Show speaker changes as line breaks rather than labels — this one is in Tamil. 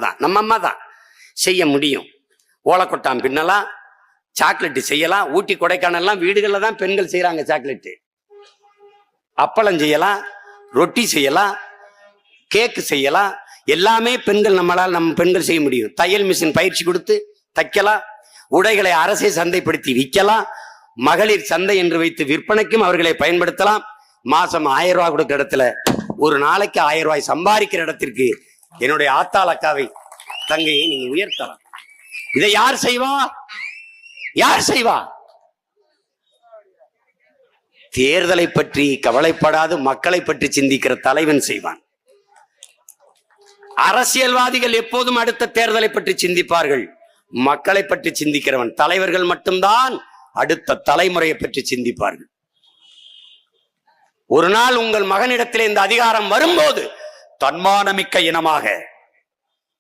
தான், நம்ம அம்மா தான் செய்ய முடியும். ஓலக்கொட்டான் பின்னலாம், சாக்லேட்டு செய்யலாம். ஊட்டி கொடைக்கானல்லாம் வீடுகளில் தான் பெண்கள் செய்யறாங்க சாக்லேட்டு. அப்பளம் செய்யலாம், ரொட்டி செய்யலாம், கேக்கு செய்யலாம். எல்லாமே பெண்கள் நம்ம பெண்கள் செய்ய முடியும். தையல் மிஷின் பயிற்சி கொடுத்து தைக்கலாம். உடைகளை அரசே சந்தைப்படுத்தி விற்கலாம். மகளிர் சந்தை என்று வைத்து விற்பனைக்கும் அவர்களை பயன்படுத்தலாம். மாசம் 1000 ரூபாய் கொடுக்கிற இடத்துல ஒரு நாளைக்கு 1000 ரூபாய் சம்பாதிக்கிற இடத்திற்கு என்னுடைய ஆத்தாள் அக்காவை தங்கையை நீங்க உயர்த்தலாம். இதை யார் செய்வா? யார் செய்வா? தேர்தலை பற்றி கவலைப்படாது மக்களை பற்றி சிந்திக்கிற தலைவன் செய்வான். அரசியல்வாதிகள் எப்போதும் அடுத்த தேர்தலை பற்றி சிந்திப்பார்கள். மக்களை பற்றி சிந்திக்கிறவன் தலைவர்கள் மட்டும்தான் அடுத்த தலைமுறையை பற்றி சிந்திப்பார்கள். ஒரு நாள் உங்கள் மகனிடத்தில் இந்த அதிகாரம் வரும்போது தன்மானமிக்க இனமாக